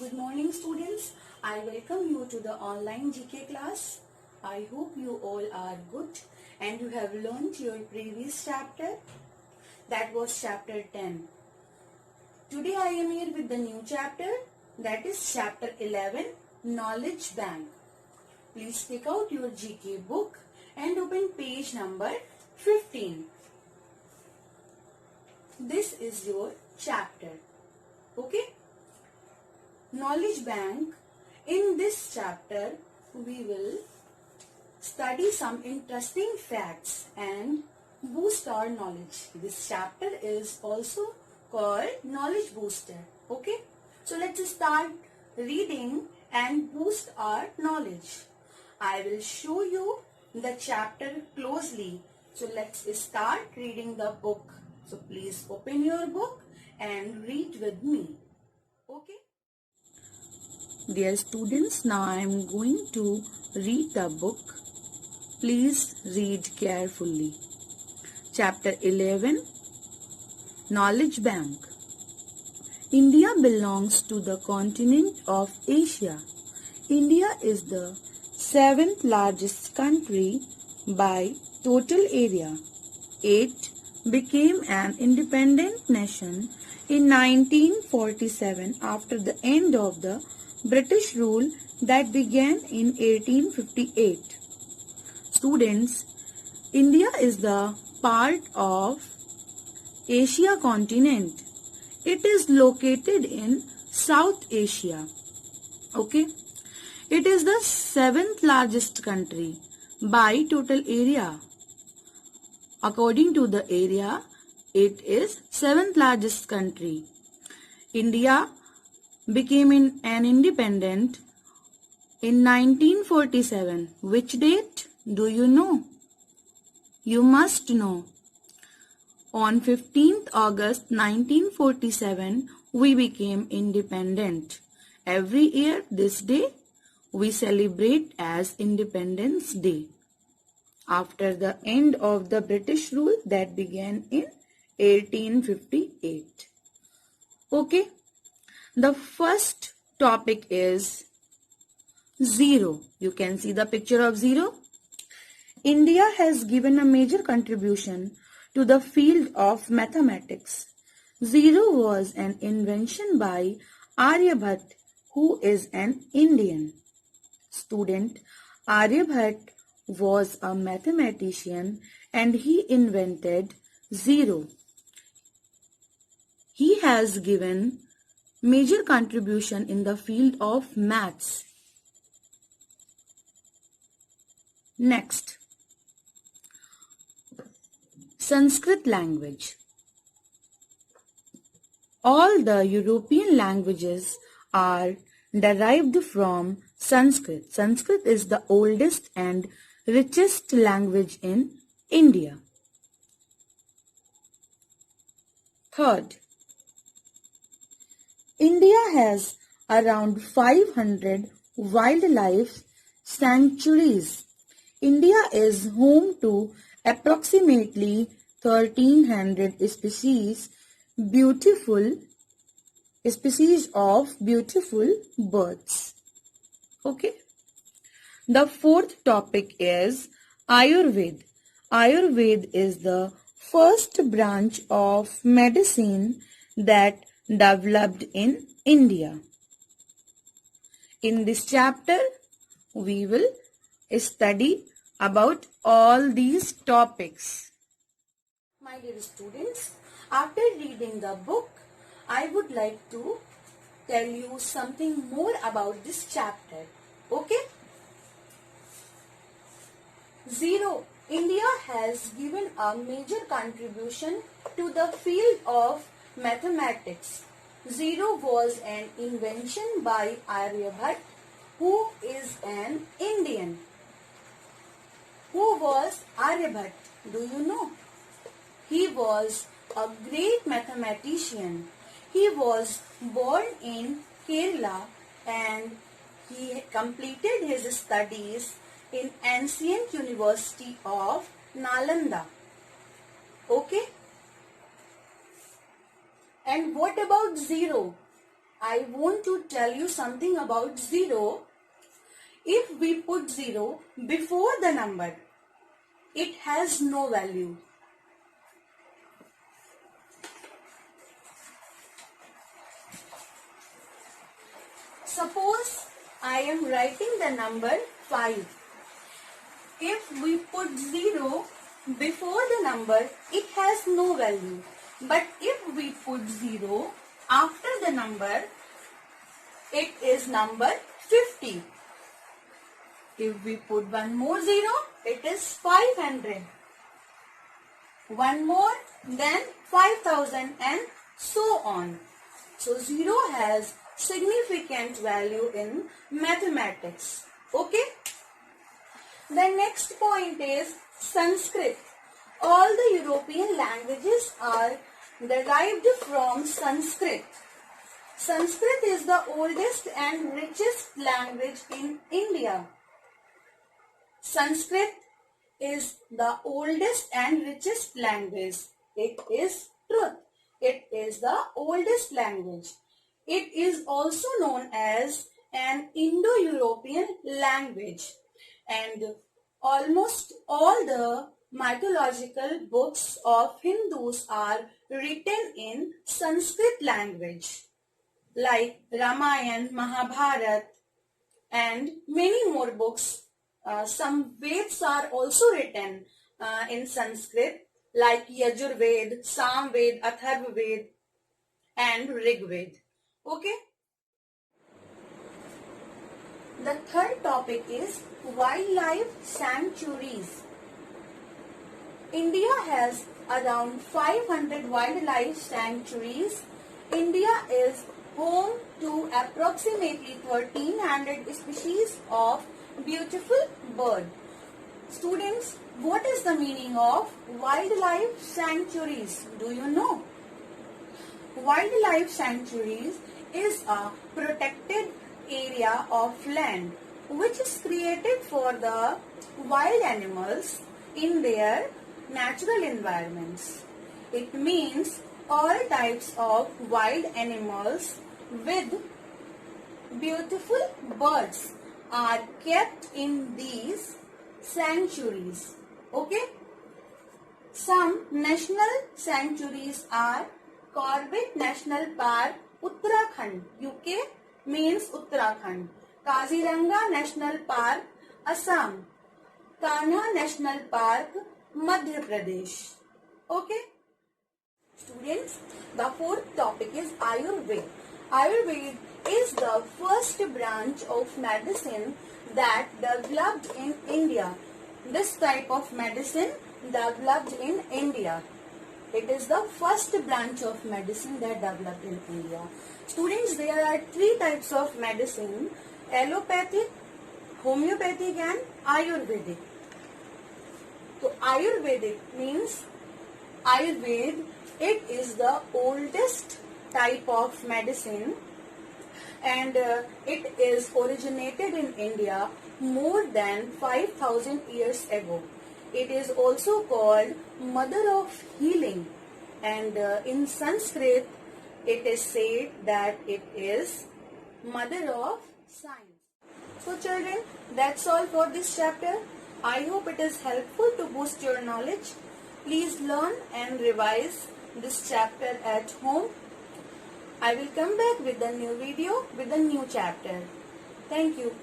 Good morning students. I welcome you to the online GK class. I hope you all are good and you have learned your previous chapter. That was chapter 10. Today I am here with the new chapter, that is chapter 11, Knowledge Bank. Please take out your GK book and open page number 15. This is your chapter. Okay? Knowledge Bank. In this chapter, we will study some interesting facts and boost our knowledge. This chapter is also called Knowledge Booster. Okay? So let's start reading and boost our knowledge. I will show you the chapter closely. So let's start reading the book. So please open your book and read with me. Okay? Dear students, now I am going to read the book. Please read carefully. Chapter 11, Knowledge Bank. India belongs to the continent of Asia. India is the 7th largest country by total area. It became an independent nation in 1947 after the end of the British rule that began in 1858. Students, India is the part of Asia continent. It is located in South Asia. Okay? It is the 7th largest country by total area. According to the area, it is 7th largest country. India became an independent in 1947. Which date? Do you know? You must know. On 15th August 1947, we became independent. Every year this day, we celebrate as Independence Day. After the end of the British rule that began in 1858. Okay? The first topic is zero. You can see the picture of zero. India has given a major contribution to the field of mathematics. Zero was an invention by Aryabhat, who is an Indian. Student, Aryabhat was a mathematician and he invented zero. He has given major contribution in the field of maths. Next, Sanskrit language. All the European languages are derived from Sanskrit. Sanskrit is the oldest and richest language in India. Third, India has around 500 wildlife sanctuaries. India is home to approximately 1300 species of beautiful birds. Okay. The fourth topic is Ayurveda. Ayurveda is the first branch of medicine that developed in India. In this chapter, we will study about all these topics. My dear students, after reading the book, I would like to tell you something more about this chapter. Okay? Zero. India has given a major contribution to the field of mathematics. Zero was an invention by Aryabhat, who is an Indian. Who was Aryabhat? Do you know? He was a great mathematician. He was born in Kerala and he completed his studies in ancient University of Nalanda. Okay? And what about zero? I want to tell you something about zero. If we put zero before the number, it has no value. Suppose I am writing the number 5. If we put 0 before the number, it has no value. But if we put 0 after the number, it is number 50. If we put one more 0, it is 500. One more, then 5000 and so on. So 0 has significant value in mathematics. Okay? The next point is Sanskrit. All the European languages are derived from Sanskrit. Sanskrit is the oldest and richest language in India. Sanskrit is the oldest and richest language. It is truth. It is the oldest language. It is also known as an Indo-European language, and almost all the mythological books of Hindus are written in Sanskrit language, like Ramayana, Mahabharata, and many more books. Some Veds are also written in Sanskrit, like Yajurved, Samved, Atharvaved, and Rigved. Okay? The third topic is wildlife sanctuaries. India has around 500 wildlife sanctuaries. India is home to approximately 1300 species of beautiful birds. Students, what is the meaning of wildlife sanctuaries? Do you know? Wildlife sanctuaries is a protected area of land which is created for the wild animals in their natural environments. It means all types of wild animals with beautiful birds are kept in these sanctuaries. Okay? Some national sanctuaries are Corbett National Park, Uttarakhand, UK means Uttarakhand. Kaziranga National Park, Assam. Kanha National Park, Madhya Pradesh. Okay? Students, the fourth topic is Ayurveda. Ayurveda is the first branch of medicine that developed in India. This type of medicine developed in India. It is the first branch of medicine that developed in India. Students, there are three types of medicine: allopathic, homeopathic and Ayurvedic. So Ayurvedic means Ayurveda, it is the oldest type of medicine, and it is originated in India more than 5000 years ago. It is also called mother of healing, and in Sanskrit it is said that it is mother of science. So children, that's all for this chapter. I hope it is helpful to boost your knowledge. Please learn and revise this chapter at home. I will come back with a new video with a new chapter. Thank you.